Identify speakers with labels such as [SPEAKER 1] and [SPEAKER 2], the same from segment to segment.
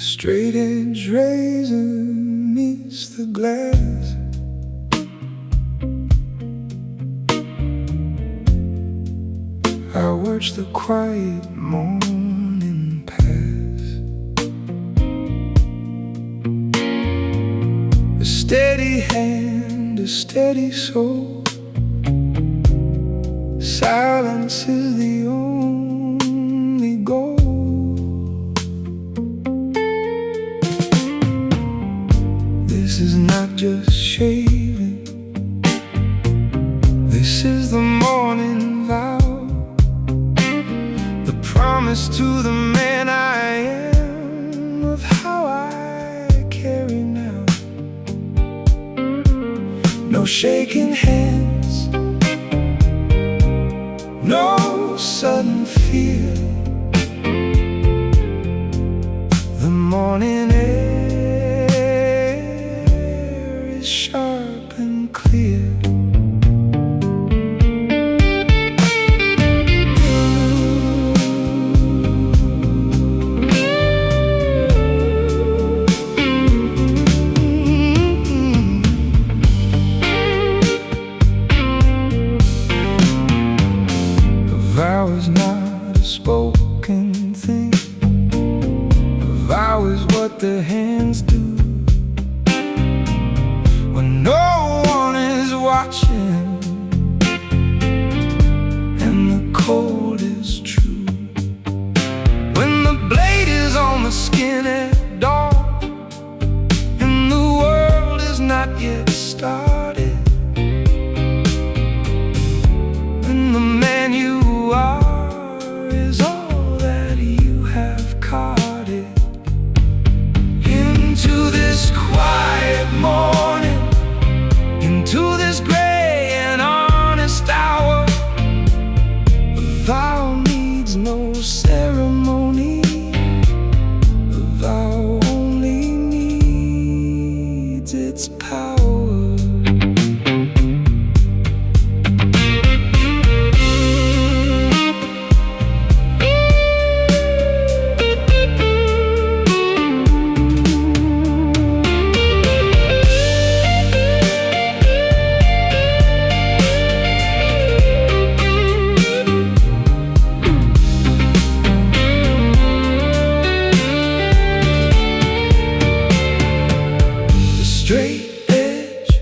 [SPEAKER 1] straight edge razor meets the glass. I watch the quiet morning pass. A steady hand, a steady soul. Silence is the only goal. This is not just shaving. This is the morning vow. The promise to the man I am of how I carry now. No shaking hands, no sudden fear. The morning air is sharp and clear. A vow is not a spoken thing. A vow is what the hands do when no one is watching and the cold is true. When the blade is on the skin at dawn and the world is not yet started. When the man you are is all that you have carted. Into this quiet morning, into this gray and honest hour, a vow needs no ceremony. A vow only needs its power. Straight edge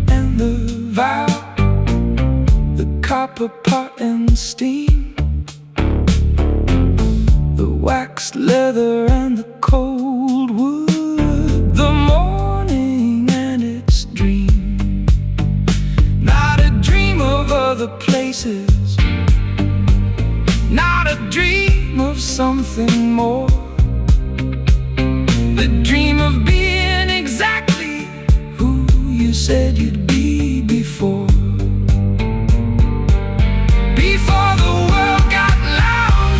[SPEAKER 1] and the vow, the copper pot and steam, the waxed leather and the cold wood, the morning and its dream. Not a dream of other places, not a dream of something more. The dream of being exactly who you said you'd be before. Before the world got loud,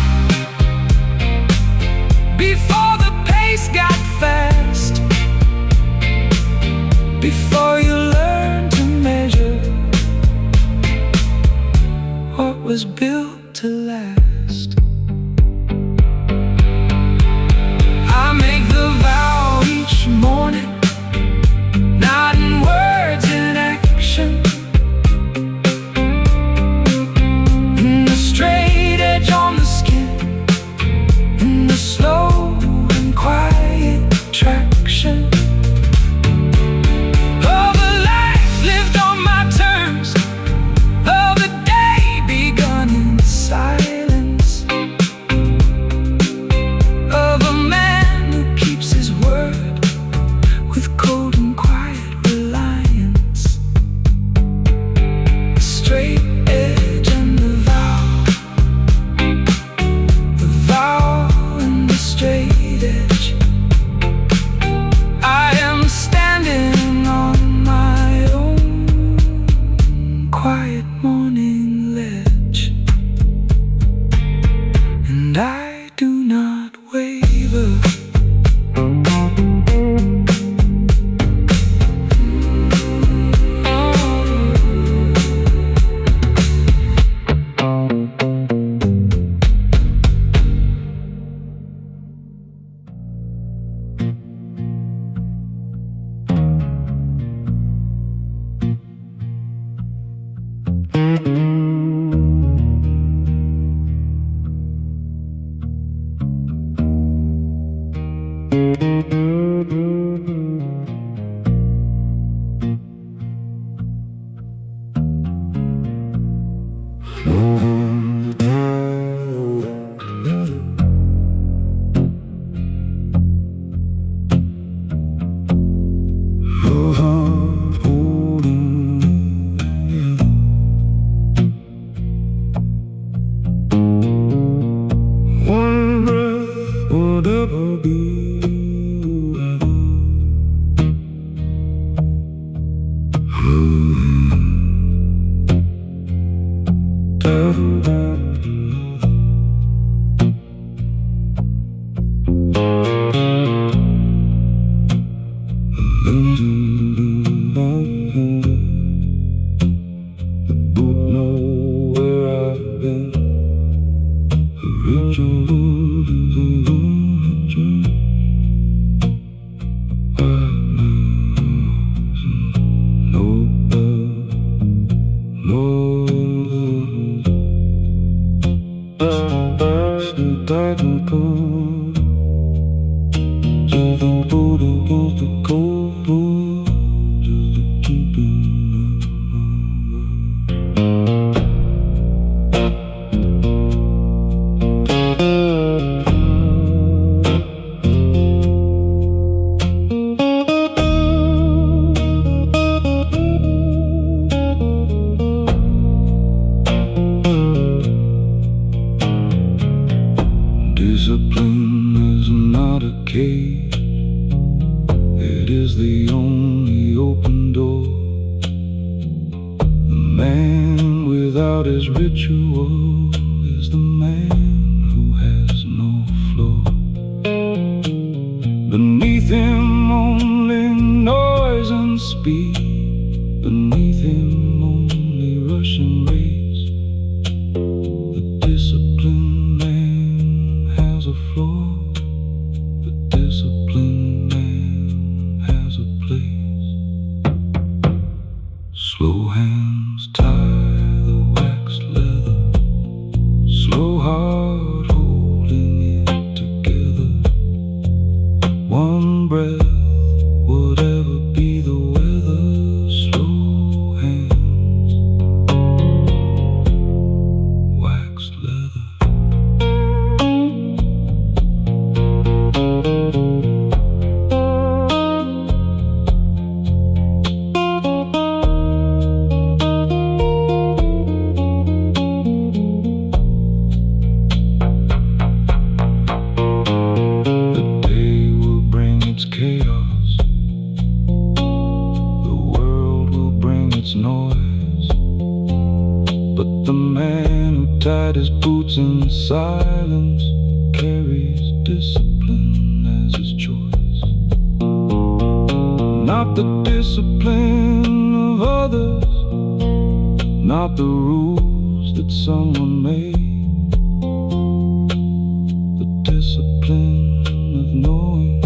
[SPEAKER 1] before the pace got fast, before you learned to measure what was built to last. I make the vow each morning, not in words, in action. In the straight edge on the skin, in the slow and quiet traction of a life lived on my terms, of a day begun in silence, of a man who keeps his word with cold and quiet reliance. The straight edge and the vow and the straight edge. I am standing on my own quiet morning ledge, and I do not waver. One breath would ever be don't know where I've been. Discipline is not a cage, it is the only open door. The man without his ritual is the man who has no floor. Beneath him only noise and speed, beneath him only rushing race. The disciplined man has a floor, the disciplined man has a place. Slow hands tie the waxed leather, slow heart holding it together. One breath, whatever be the weather. Slow hands, waxed leather. The day will bring its chaos, the world will bring its noise, but the man who tied his boots in silence carries discipline as his choice. Not the discipline of others, not the rules that someone made. The discipline of knowing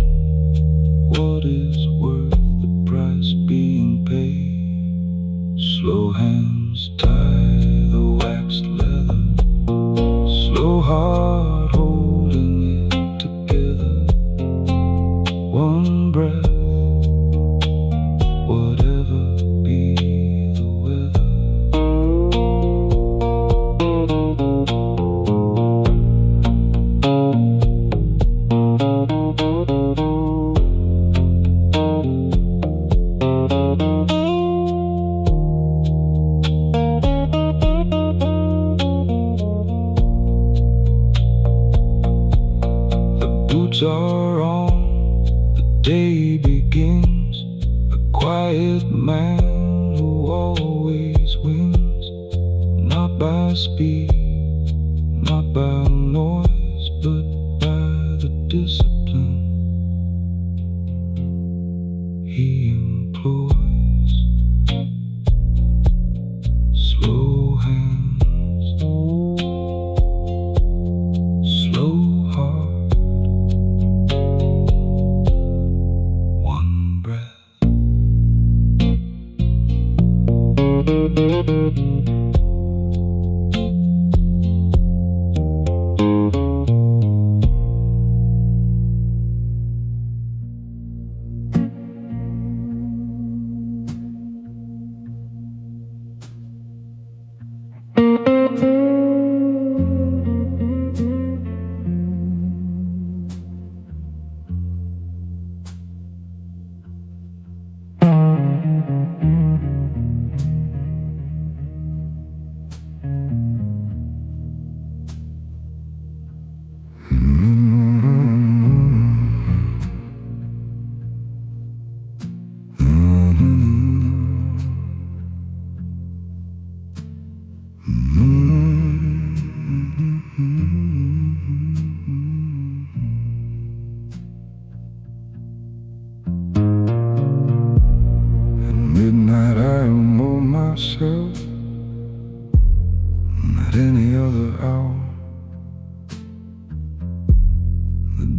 [SPEAKER 1] what is worth the price being paid. Slow hands tie the waxed leather, slow heart holding it together. One breath, whatever be the weather. The boots are on, the day begins. A quiet man who always wins, not by speed, not by noise, but by the discipline he employs. Slow hands, slow heart, one breath.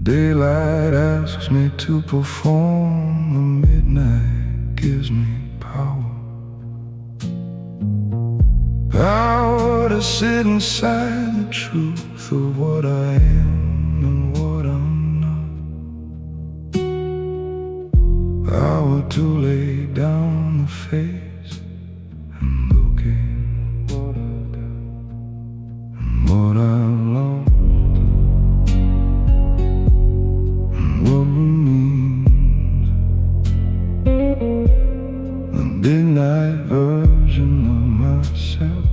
[SPEAKER 1] daylight asks me to perform, the midnight gives me power. Power to sit inside the truth of what I am and what I'm not. Power to lay down the face and look in what I've done and what I've lost and what remains. The midnight version of myself.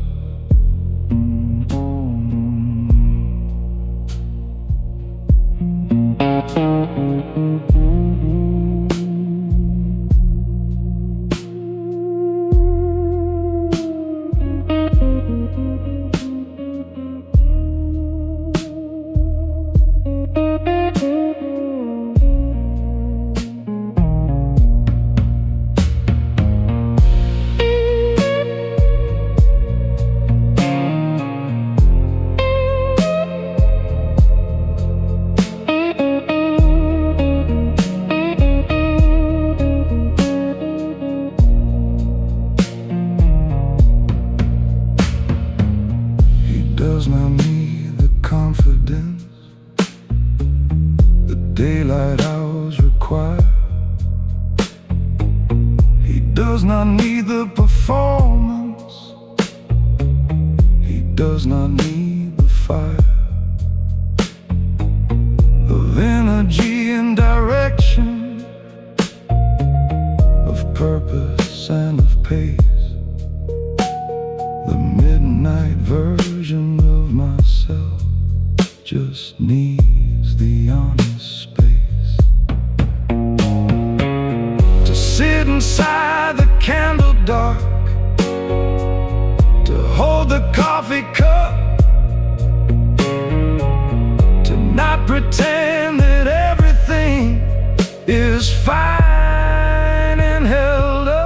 [SPEAKER 1] Does not need the confidence the daylight hours require. He does not need the performance. He does not need the fire of energy and direction, of purpose and of pace. The midnight version of myself just needs the honest space to sit inside the candle dark, to hold the coffee cup, to not pretend that everything is fine and held up.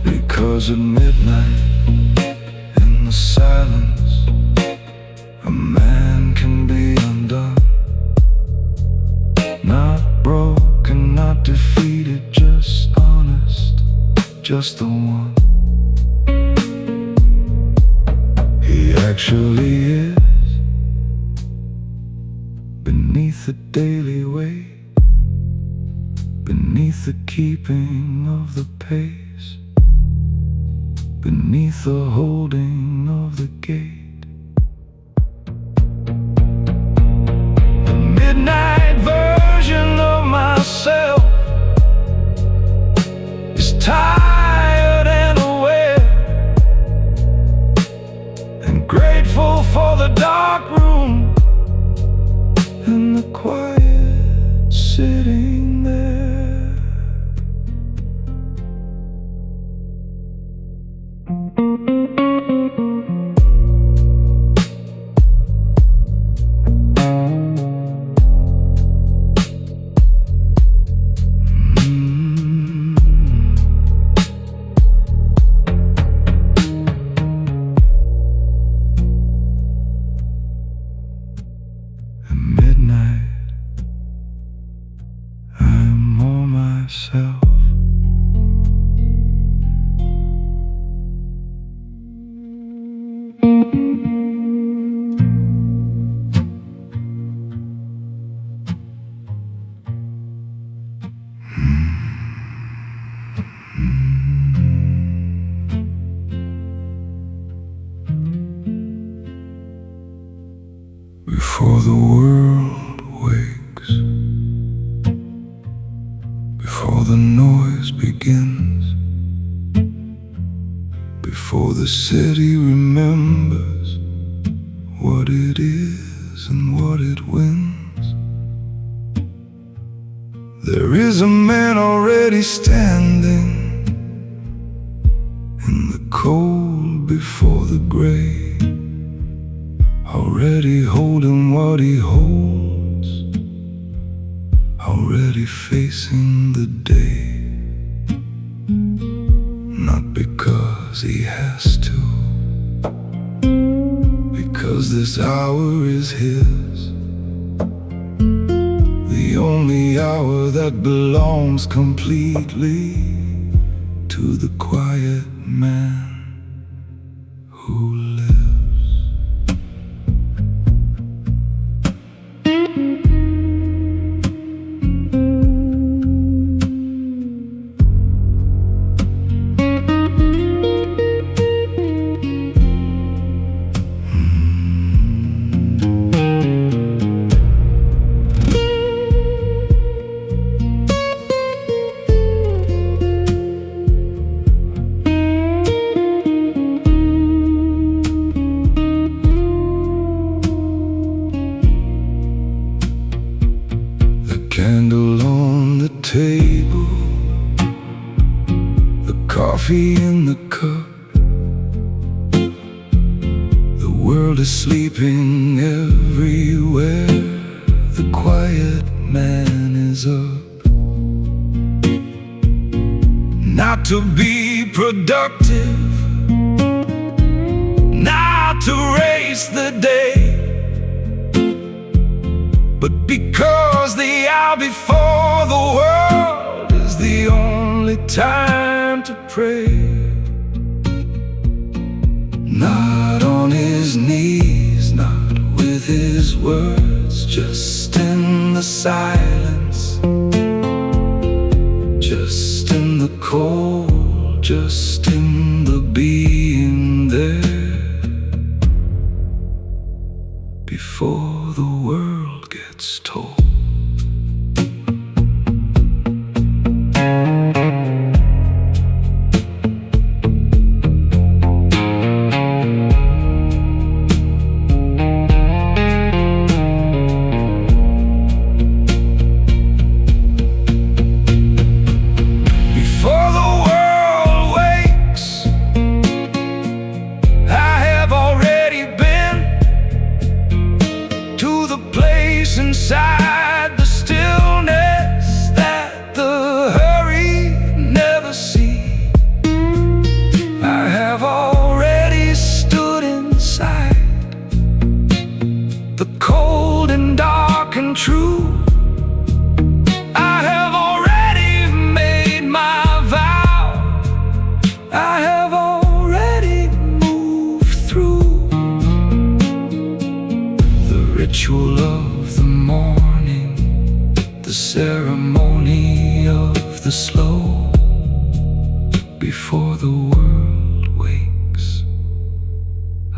[SPEAKER 1] Because at midnight, in the silence, a man can be undone. Not broken, not defeated, just honest, just the one he actually is. Beneath the daily weight, beneath the keeping of the pace, beneath the holding of the gate. The midnight version of myself is tired and aware, and grateful for the dark room and the quiet sitting there. At midnight, I'm all myself. Before the world wakes, before the noise begins, before the city remembers what it is and what it wins, there is a man already standing in the cold before the gray, already holding what he holds, already facing the day. Not because he has to, because this hour is his, the only hour that belongs completely to the quiet man who lives. Candle on the table, the coffee in the cup. The world is sleeping everywhere, the quiet man is up. Not to be productive, not to race the day, but because the hour before the world is the only time to pray. Not on his knees, not with his words, just in the silence, just in the cold, just in the being there before the world gets told. Inside the stillness that the hurry never sees, I have already stood inside the cold and dark and true. I have already made my vow, I have already moved through the ritual of the morning, the ceremony of the slow, before the world wakes.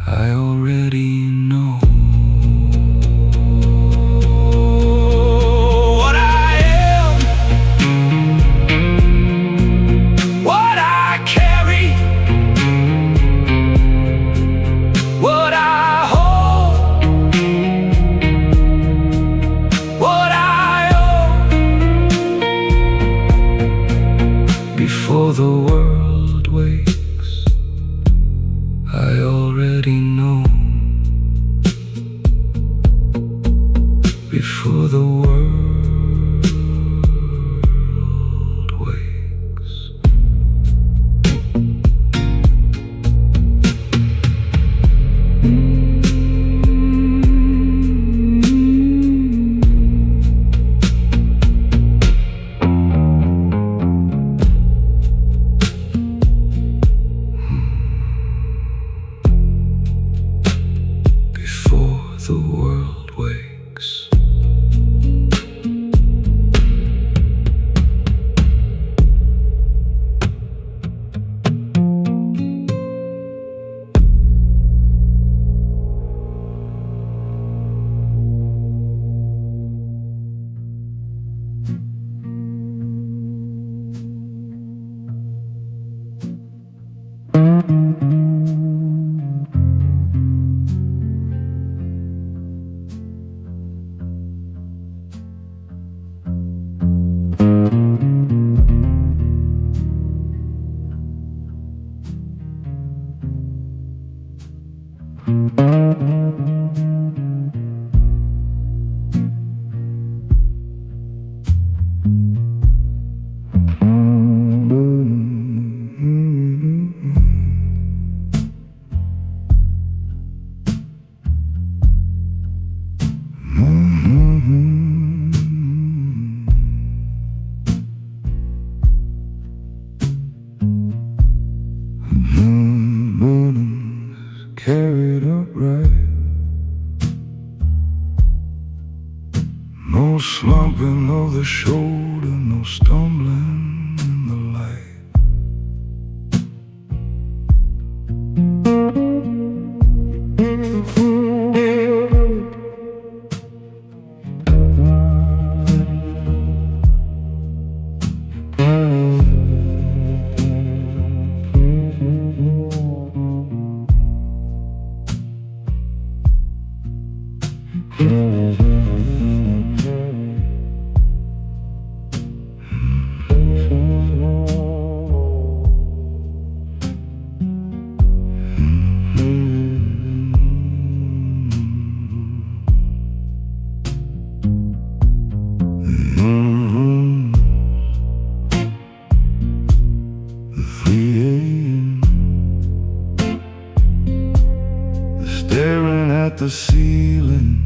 [SPEAKER 1] I already know what I am, what I carry, what I hold, what I owe. Before the world wakes, I already know. Before the world wakes. Before the world wakes. Carried upright, no slumping of the shoulder, no stumbling in the light. Staring at the ceiling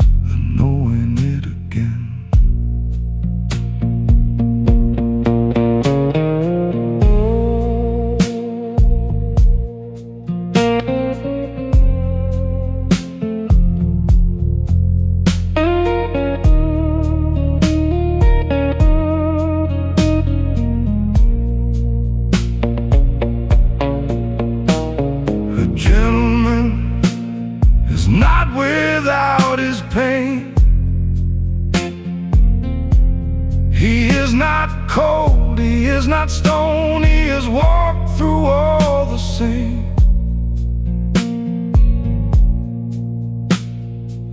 [SPEAKER 1] and knowing it again. A gentleman is not without his pain. He is not cold, he is not stone, he has walked through all the same.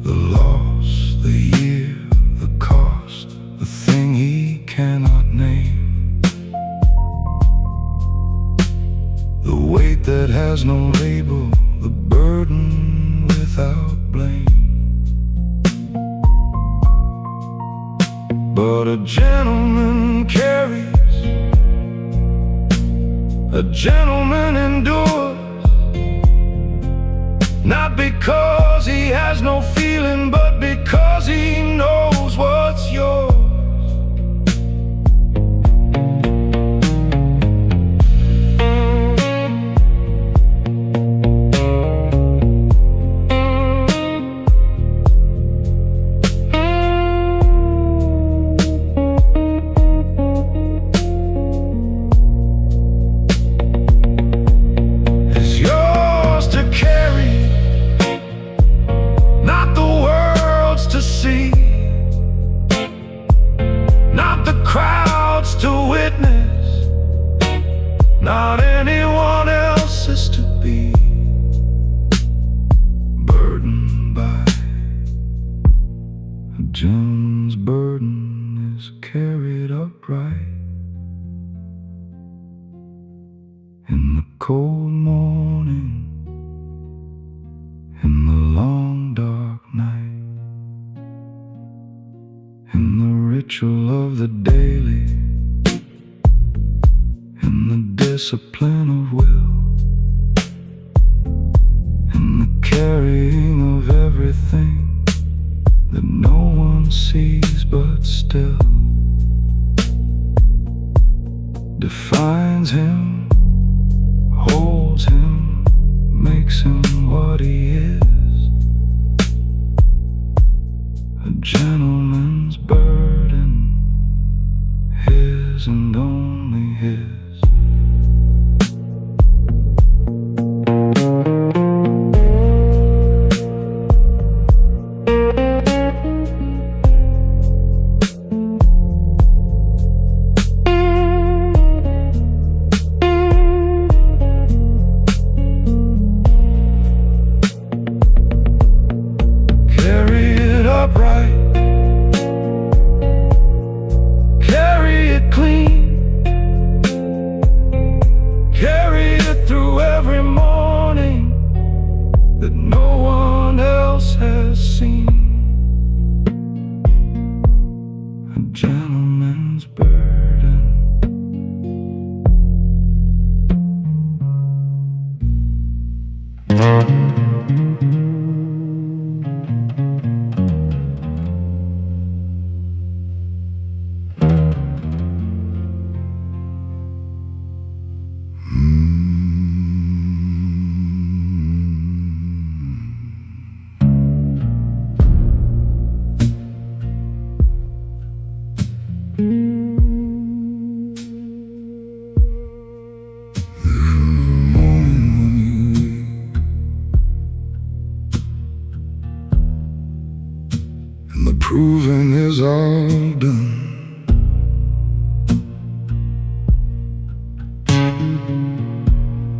[SPEAKER 1] The loss, the year, the cost, the thing he cannot name. The weight that has no label, the burden without blame. But a gentleman carries, a gentleman endures, not because he has no feeling, but because he knows what's yours. Not anyone else's to be burdened by. A gentleman's burden is carried upright in the cold morning, in the long dark night, in the ritual of the daily, in the discipline of will, in the carrying of everything that no one sees but still defines him, holds him, makes him what he is. A gentleman's burden, his and only his. Upright, carry it clean,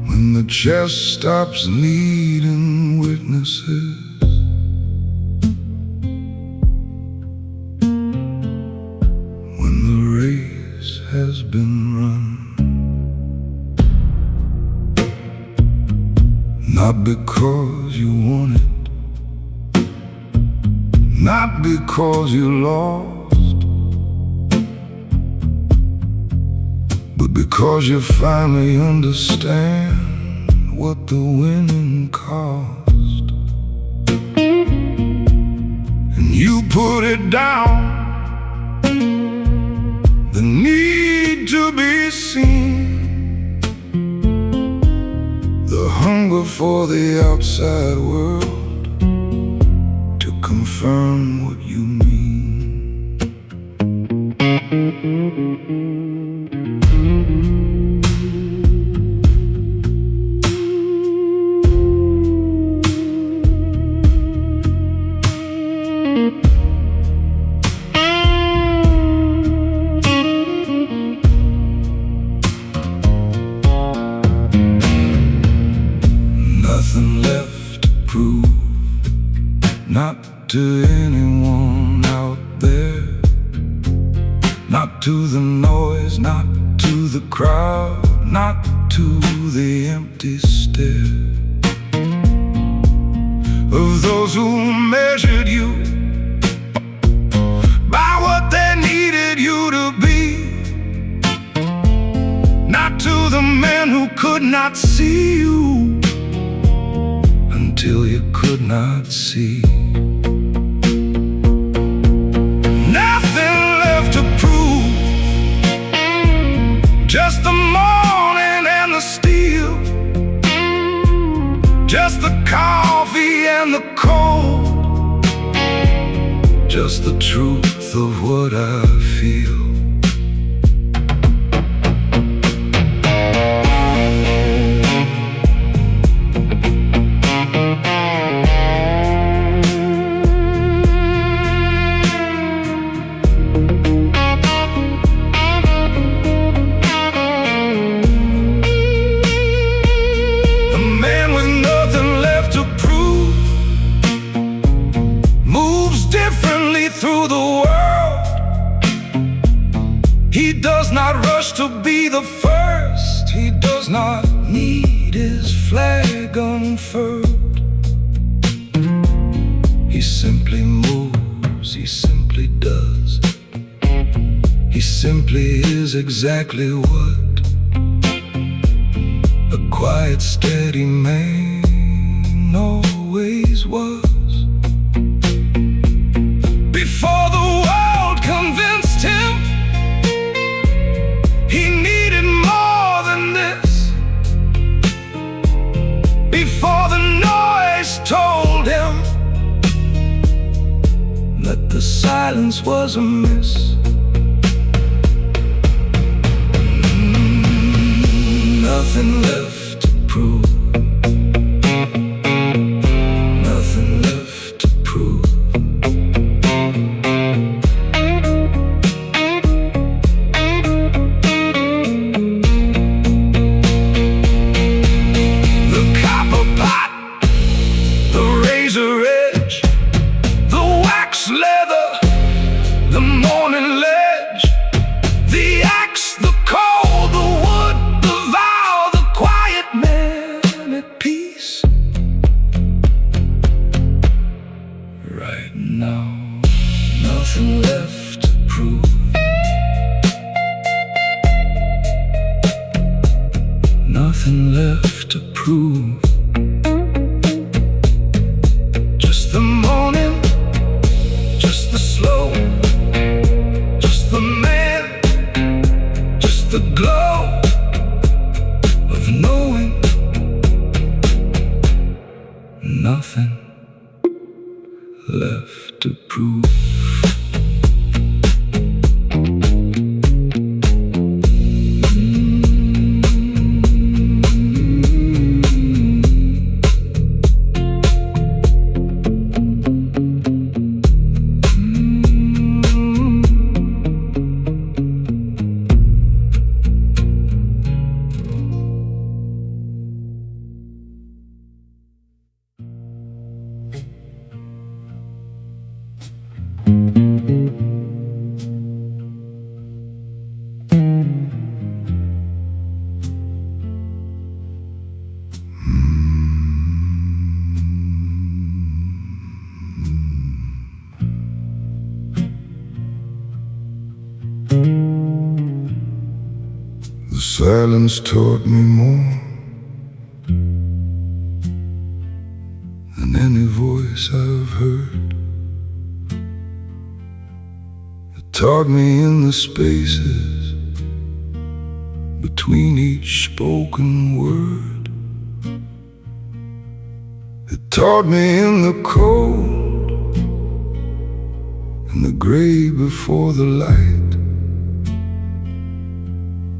[SPEAKER 1] when the chest stops needing witnesses, when the race has been run. Not because you want it, not because you lost, but because you finally understand what the winning cost. And you put it down, the need to be seen, the hunger for the outside world to confirm what you mean. Nothing left to prove, not to anyone out there, not to the noise, not to the crowd, not to the empty stare of those who measured you by what they needed you to be, not to the men who could not see you until you could not see. Nothing left to prove, just the mourning and the steel, just the coffee and the cold, just the truth of what I feel. Through the world, he does not rush to be the first. He does not need his flag unfurled. He simply moves, he simply does. He simply is exactly what a quiet, steady man always was. Before the world convinced him he needed more than this, before the noise told him that the silence was amiss. Nothing left to prove, nothing left to prove. Nothing left to prove, nothing left to prove. Just the morning, just the slow, just the man, just the glow of knowing. Nothing left to prove. Silence taught me more than any voice I've heard. It taught me in the spaces between each spoken word. It taught me in the cold, in the gray before the light,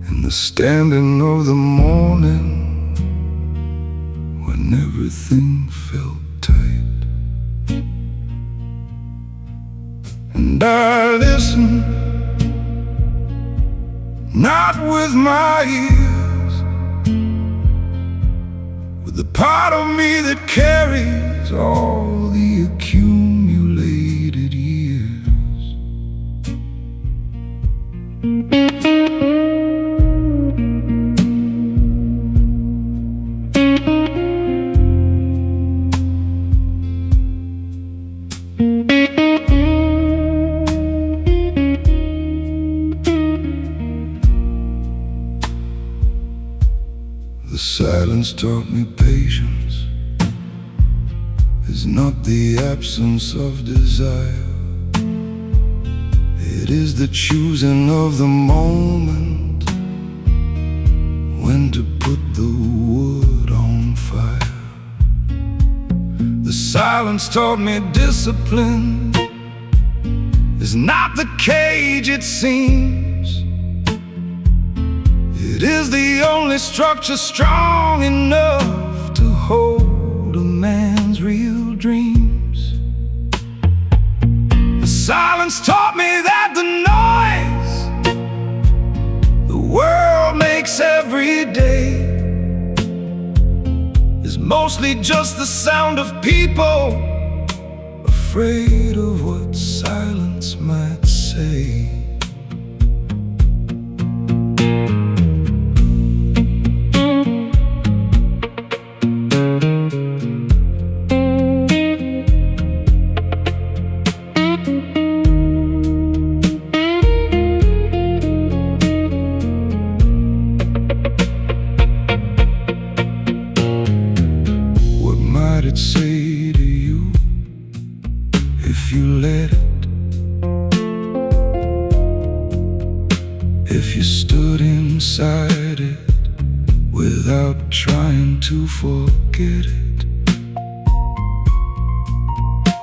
[SPEAKER 1] in the standing of the morning when everything felt tight. And I listened, not with my ears, with the part of me that carries all the accumulated years. The silence taught me patience is not the absence of desire. It is the choosing of the moment when to put the wood on fire. The silence taught me discipline is not the cage it seems. It is the only structure strong enough to hold a man's real dreams. The silence taught me that the noise the world makes every day is mostly just the sound of people afraid of what silence might say. I'd say to you if you let it, if you stood inside it without trying to forget it.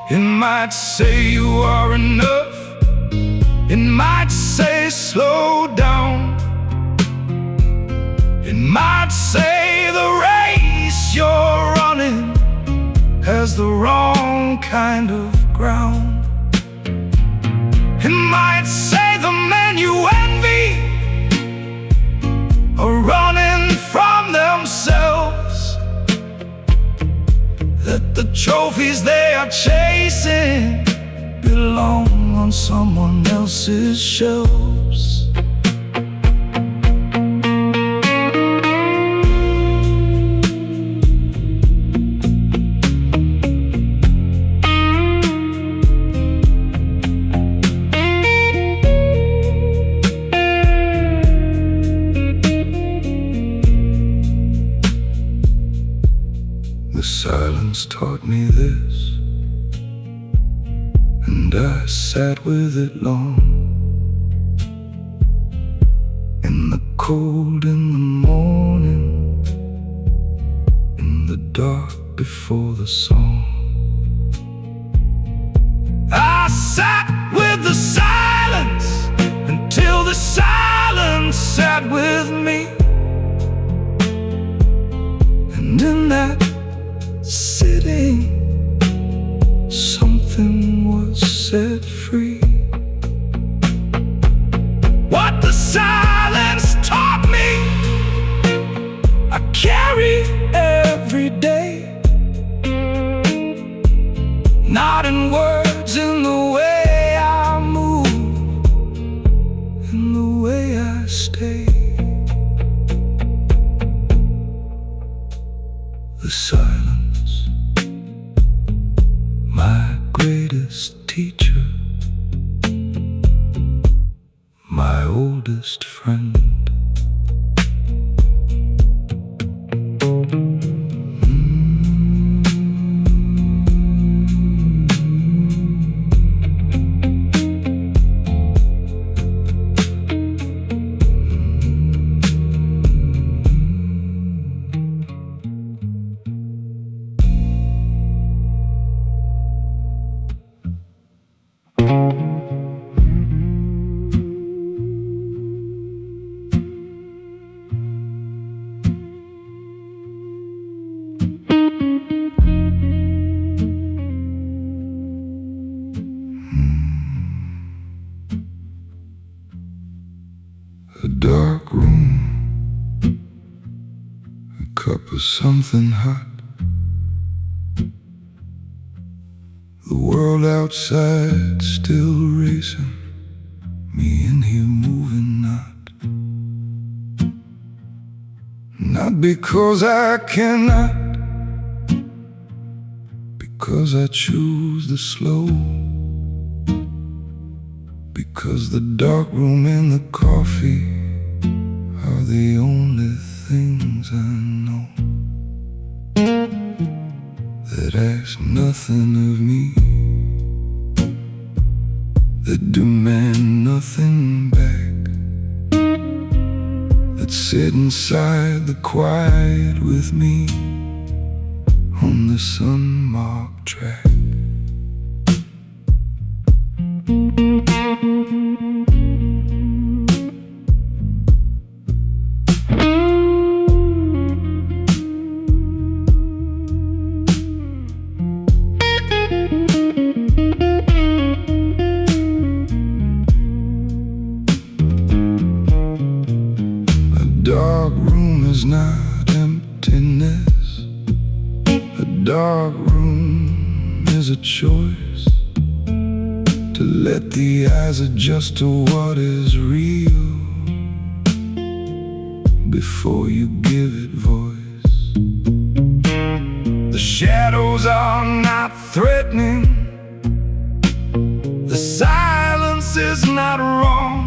[SPEAKER 1] It might say you are enough, it might say slow down, it might say the race you're running has the wrong kind of ground. It might say the men you envy are running from themselves, that the trophies they are chasing belong on someone else's shelves. The silence taught me this, and I sat with it long. In the cold in the morning, in the dark before the song, I sat with the silence until the silence sat with me. And in that sitting, something was set free. What the silence taught me, I carry every day, not in words, in the way I move, in the way I stay. The silence, my greatest teacher, my oldest friend. a cup of something hot. The world outside still racing, me in here moving not. Not because I cannot, because I choose the slow. Because the dark room and the coffee are the only things I know that ask nothing of me, that demand nothing back, that sit inside the quiet with me on the sun-marked track. Dark room is not emptiness. A dark room is a choice to let the eyes adjust to what is real before you give it voice. The shadows are not threatening. The silence is not wrong.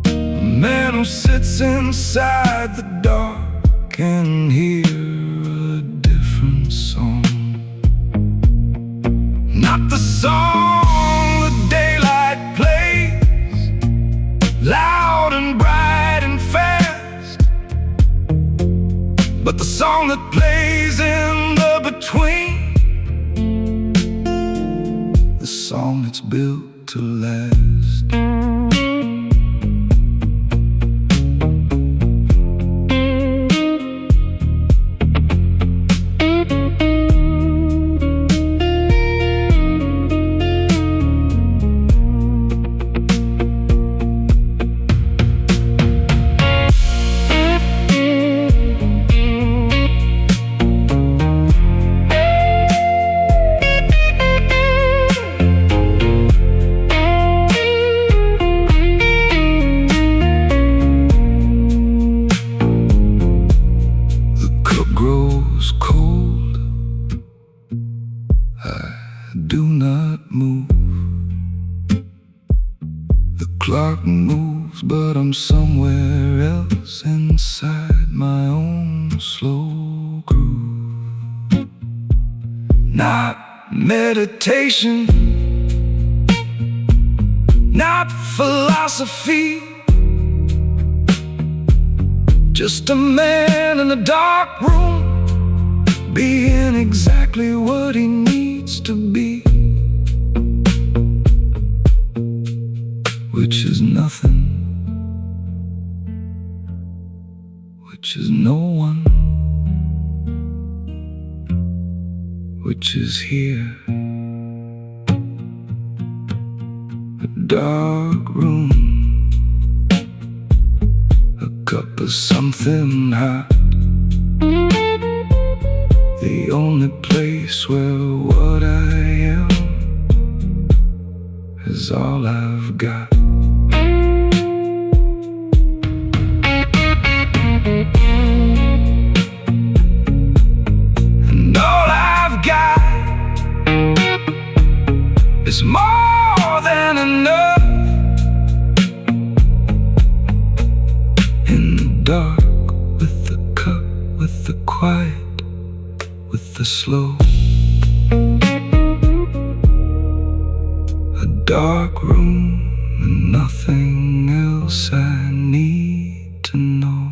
[SPEAKER 1] A man who sits inside the dark can hear a different song. Not the song the daylight plays, loud and bright and fast, but the song that plays in the between, the song that's built to last. Do not move. The clock moves, but I'm somewhere else inside my own slow groove. Not meditation, not philosophy, just a man in a dark room being exactly what he needs to be, which is nothing, which is no one, which is here. A dark room, a cup of something hot, the only place where what I am is all I've got. And all I've got is more than enough. In the dark, with the cup, with the quiet, with the slow. A dark room and nothing else I need to know.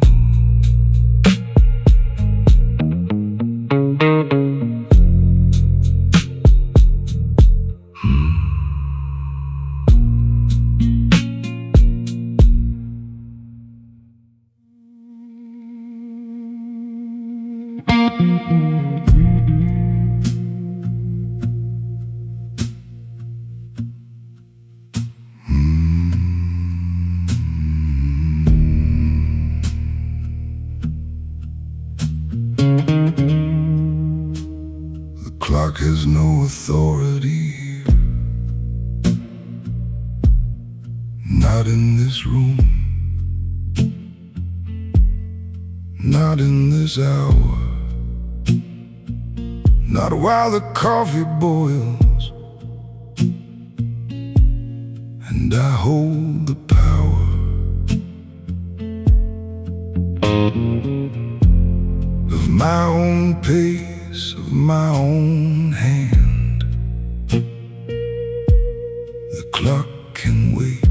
[SPEAKER 1] clock has no authority here. Not in this room, not in this hour, not while the coffee boils and I hold the power of my own pace, of my own hand. The clock can wait.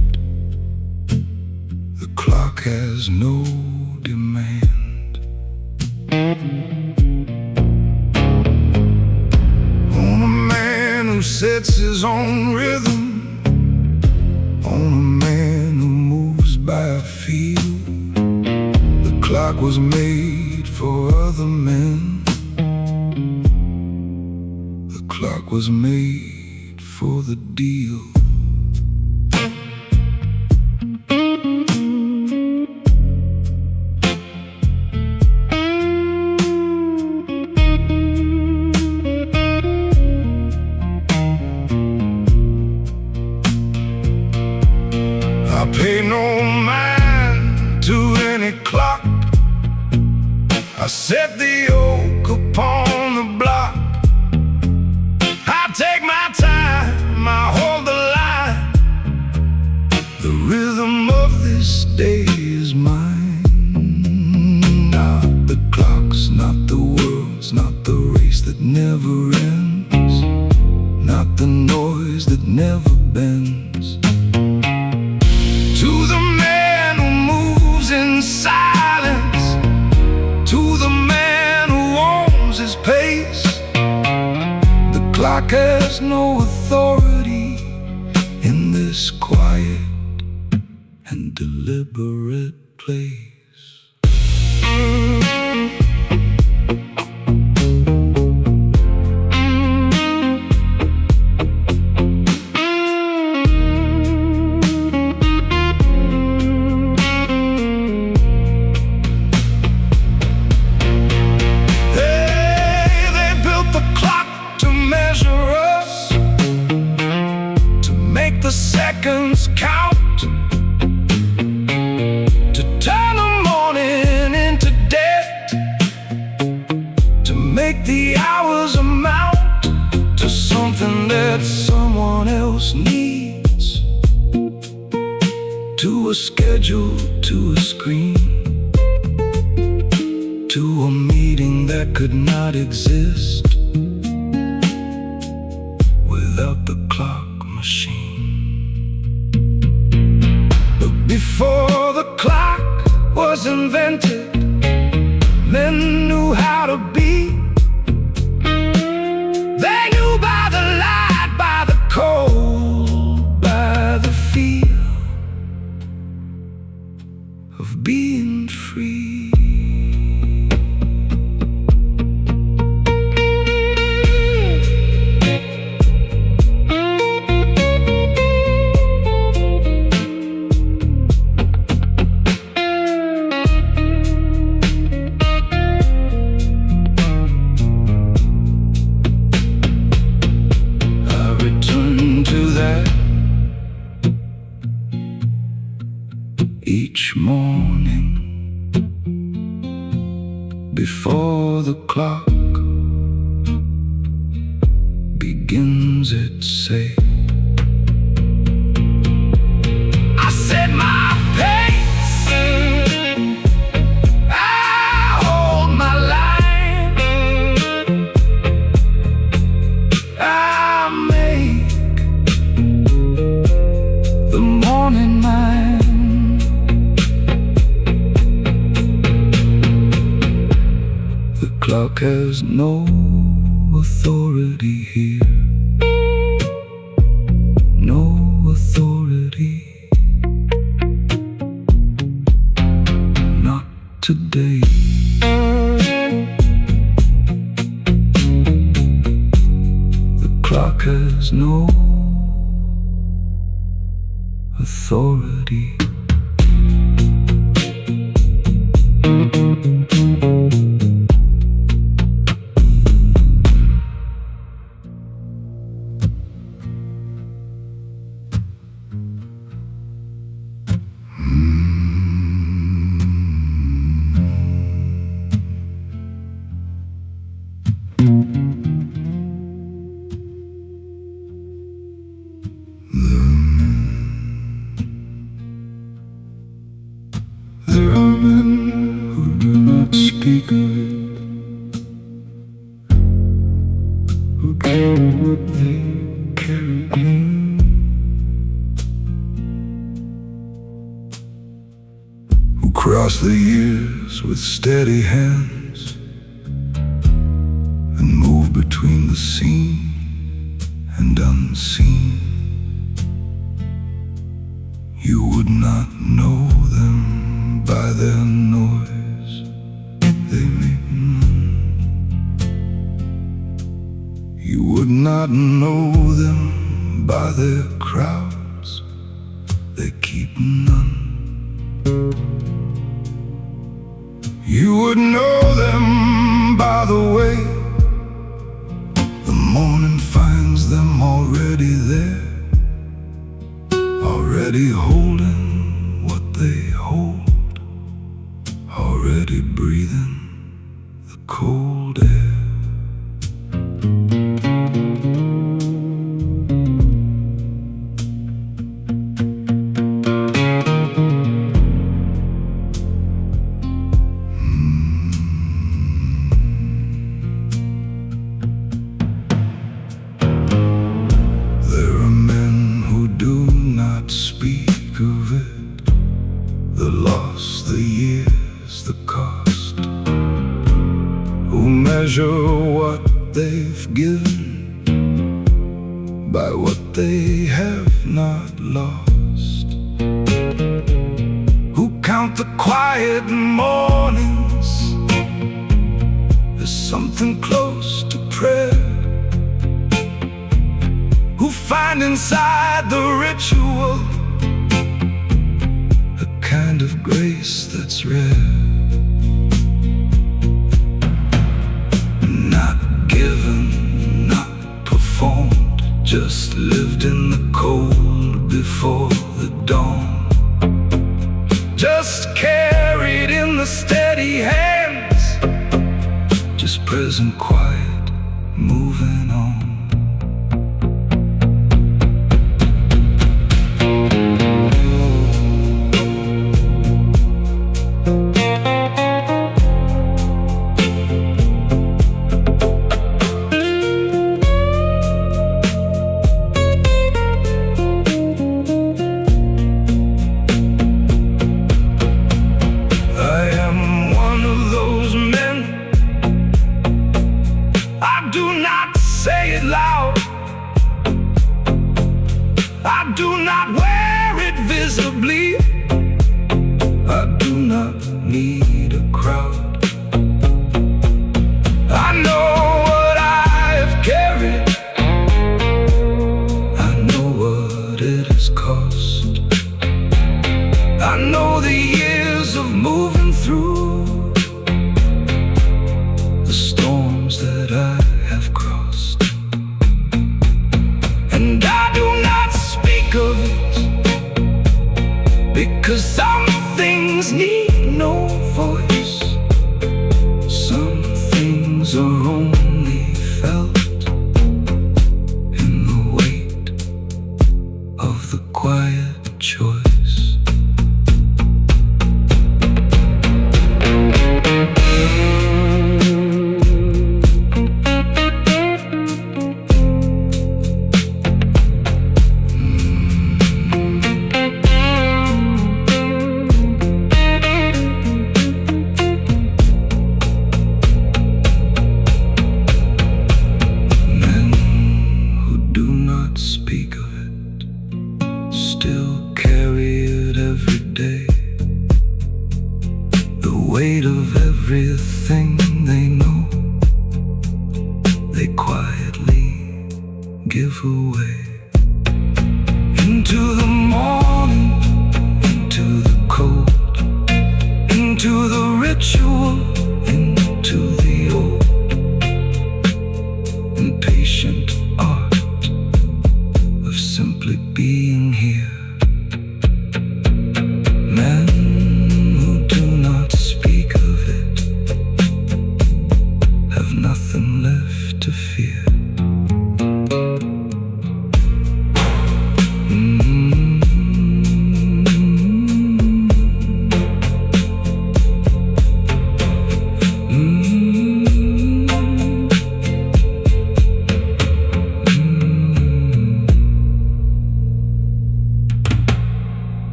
[SPEAKER 1] The clock has no demand. On a man who sets his own rhythm, on a man who moves by a feel. The clock was made for other men. The clock was made for the deal. I pay no mind to any clock. I set the oak upon the block. I take my time, I hold the line. The rhythm of this day is mine. Not the clocks, not the world's, not the race that never ends, not the noise that never bends. To the man who moves in silence, to the man who owns his pace, the clock has no authority in this quiet and deliberate place. The seconds count, to turn the morning into debt, to make the hours amount to something that someone else needs, to a schedule, to a screen, to a meeting that could not exist without the clock machine. Before the clock was invented, men knew how to be. They knew by the light, by the cold, by the feel of being free. Each morning, before the clock begins its say, I set my pace, I hold my line, I make the morning mine. The clock has no authority here, no authority, not today. The clock has no authority. speak of it, who carry what they carry. Who cross the years with steady hands and move between the seen and unseen. You would not know them by their noise they make. You would not know them by their crowds they keep none. You would know them by the way the morning finds them already there, already holding what they hold, already breathing the cold air. Speak of it, the loss, the years, the cost, who measure what they've given by what they have not lost, who count the quiet mornings as something close to prayer, who find inside the ritual a kind of grace that's rare, not given, not performed, just lived in the cold before the dawn, just carried in the steady hands, just present, quiet, moving on. I do not say it loud, I do not wear it visibly, I do not need a crowd. I know what I've carried, I know what it has cost, I know the years of moving through the storms that I have crossed. And I do not speak of it because some things need no voice, some things are only felt in the weight of the quiet choice. Speak of it, still carry it every day, the weight of everything they know, they quietly give away. Into the morning, into the cold, into the ritual, into the old, impatient art of simply being here. Men who do not speak of it have nothing left to fear.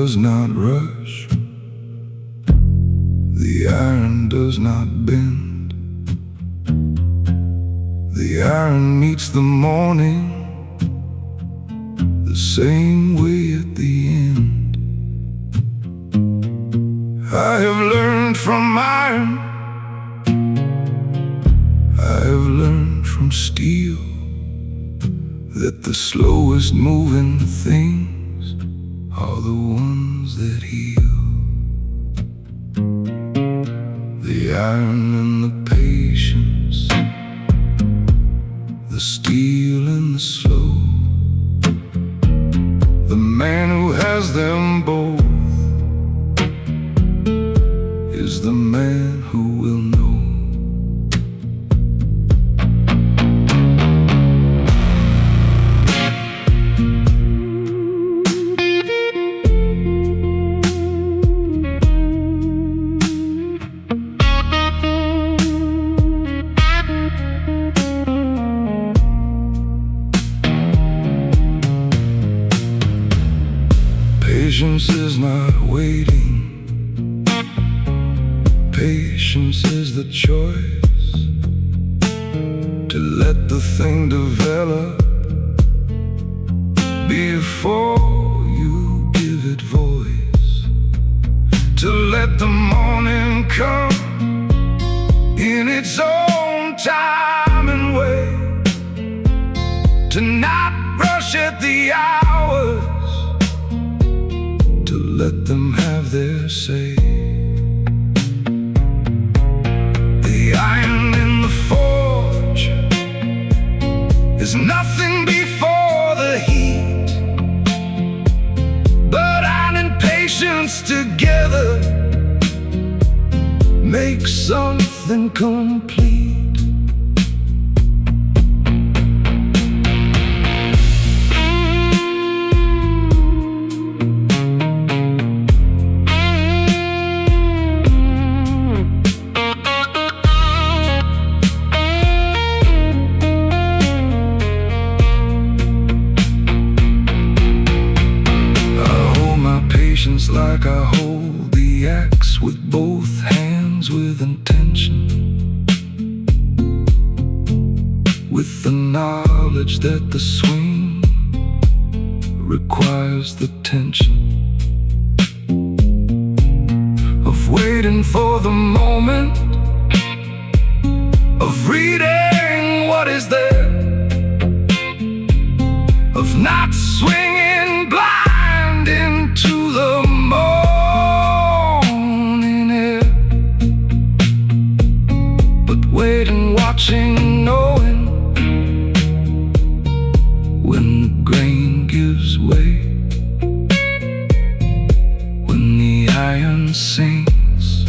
[SPEAKER 1] does not rush, the iron does not bend. The iron meets the morning the same way at the end. I have learned from iron, I have learned from steel, that the slowest moving things are the ones that heal. The iron and the patience, the steel and the slow. The man who has them both is the man who will know. Patience is not waiting, patience is the choice to let the thing develop before you give it voice, to let the morning come in its own time and way, to not rush at the hours, to let them have their say. The iron in the forge is nothing before the heat, but iron and patience together make something complete. Like I hold the axe with both hands, with intention, with the knowledge that the swing requires the tension of waiting for the moment, of reading what is there, of not swinging blind into the morning air, but waiting, watching, knowing when the grain gives way, when the iron sings,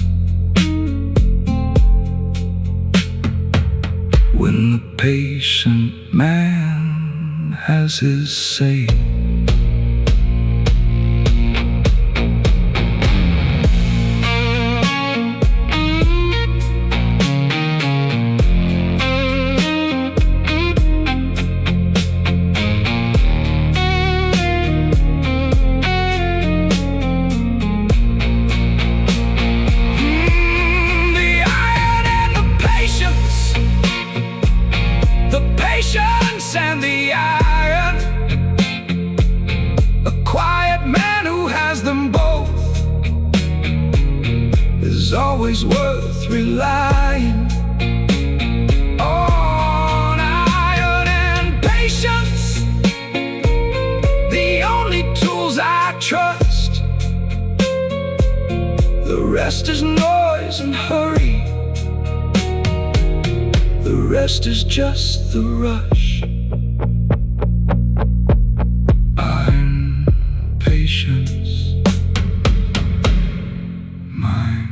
[SPEAKER 1] when the patient man has his say. And the iron, a quiet man who has them both is always worth relying on. Iron and patience, the only tools I trust. The rest is noise and hurry, the rest is just the rush. Patience, mine.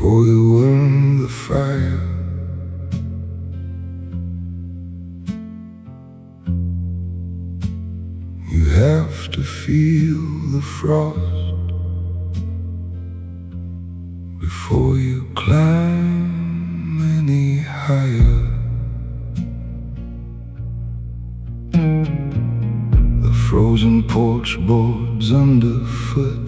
[SPEAKER 1] before you earn the fire. You have to feel the frost before you climb any higher. The frozen porch boards underfoot,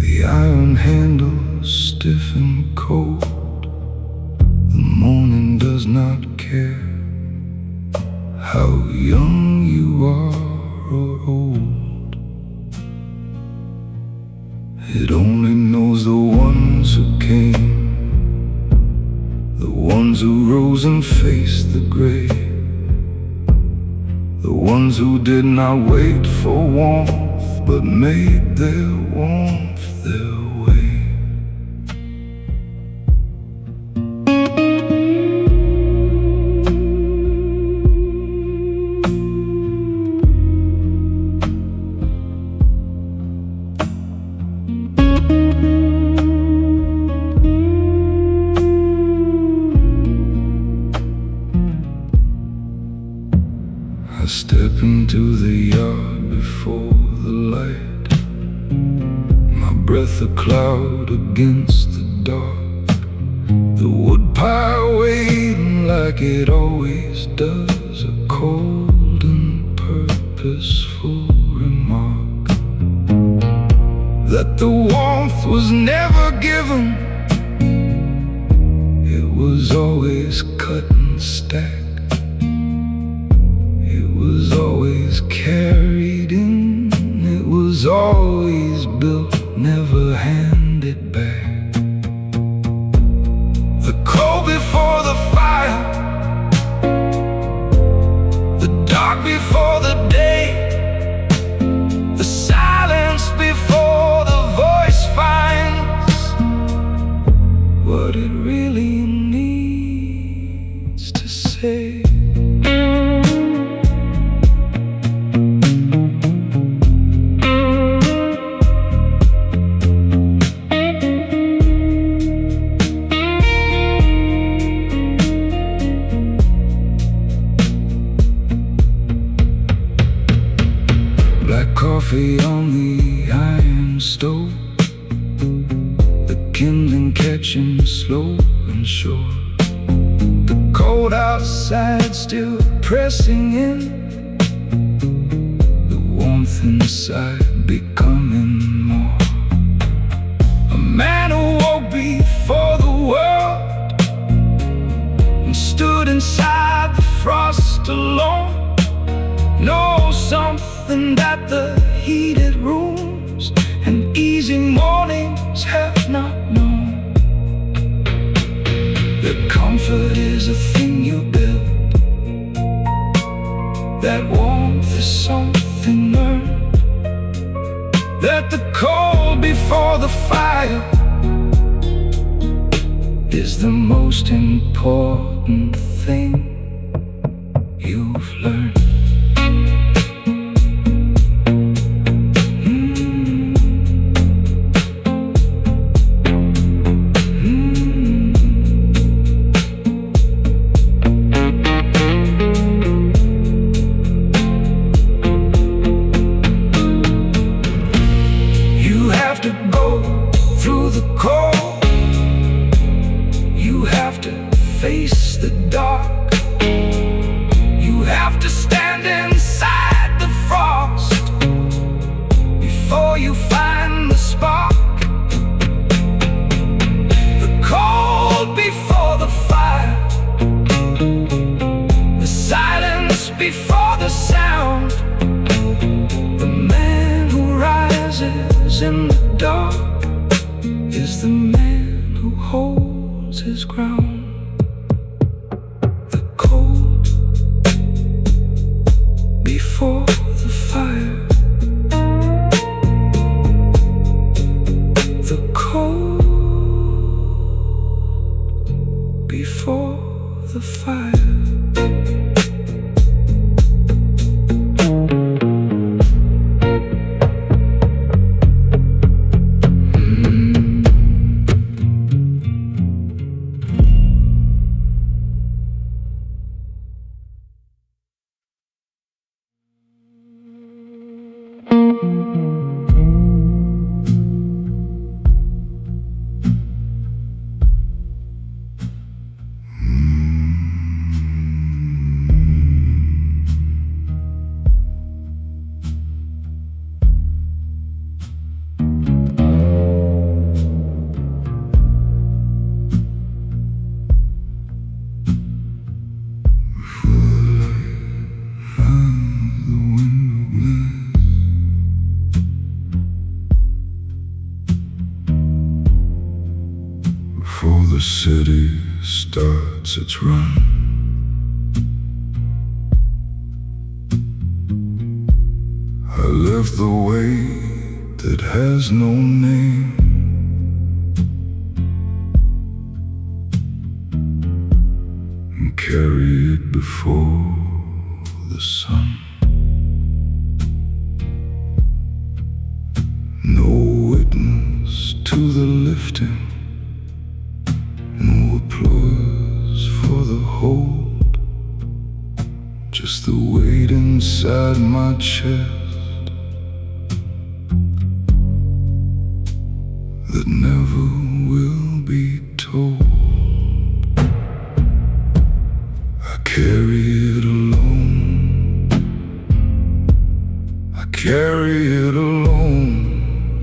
[SPEAKER 1] the iron handles stiff and cold. The morning does not care how young you are or old. It only knows the ones who came, the ones who rose and faced the grave, the ones who did not wait for warmth but made their warmth their way. I step into the yard before the light, my breath a cloud against the dark, the woodpile waiting like it always does, a cold and purposeful remark that the warmth was never given, it was always cut and stacked. It was always carried in, it was always built, never handed back. The cold before the fire, the dark before the day, the silence before the voice finds what it really needs to say. Black coffee on the iron stove, the kindling catching slow and sure, the cold outside still pressing in, the warmth inside becoming more. A man who woke before the world and stood inside the frost alone, knows something that the heated rooms and easy mornings have not known. The comfort is a thing you build, that warmth is something earned, that the cold before the fire is the most important thing you've learned. To go through the cold, you have to face the dark, you have to stand inside the frost before you find the spark. The cold before the fire, the silence before the sound, the man who rises in the dark is the man who holds his ground. The cold before the fire, the cold before the fire. city starts its run. I live the way that has no name, and carry it before the sun. No witness to the lifting, no applause for the hold, just the weight inside my chest that never will be told. I carry it alone, I carry it alone,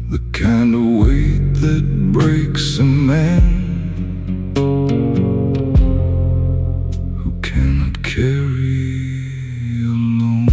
[SPEAKER 1] the kind of weight that breaks a man who cannot carry alone.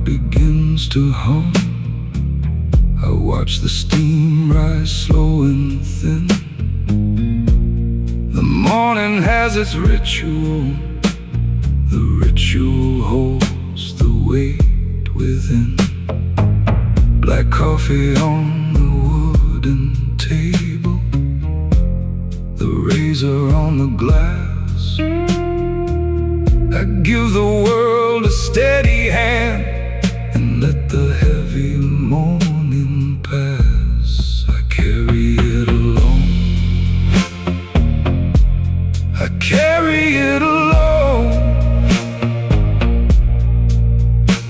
[SPEAKER 1] Begins to hum. I watch the steam rise slow and thin. The morning has its ritual. The ritual holds the weight within. Black coffee on the wooden table, the razor on the glass. I give the world a steady hand and let the heavy morning pass. I carry it alone, I carry it alone.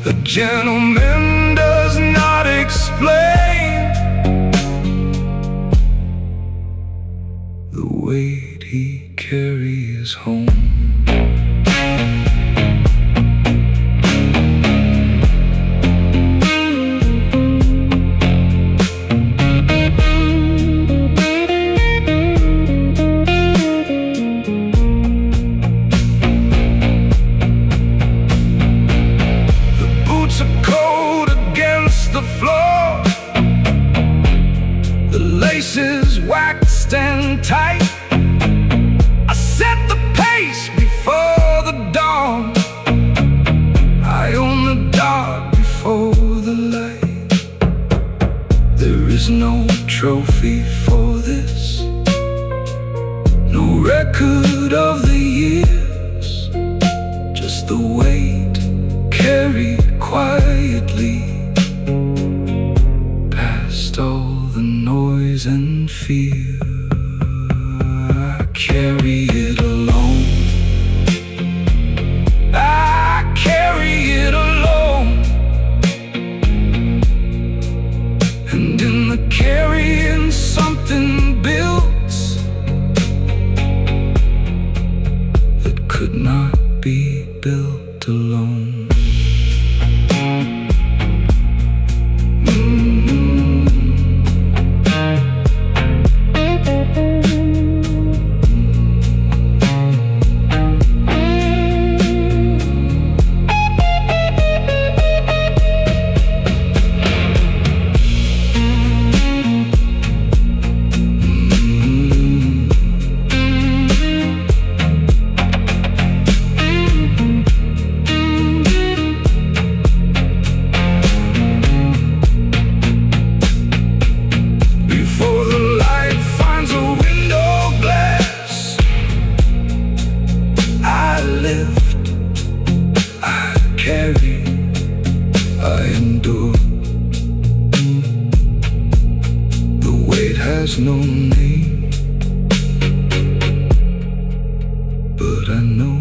[SPEAKER 1] A gentleman does not explain the weight he carries home. The floor, the laces waxed and tight. I set the pace before the dawn. I own the dark before the light. There is no trophy for this, no record of the years, just the weight carried quietly past all the noise and fear. I carry it alone, I carry it alone, and in the carrying something built that could not be built alone. I endure. The weight has no name, but I know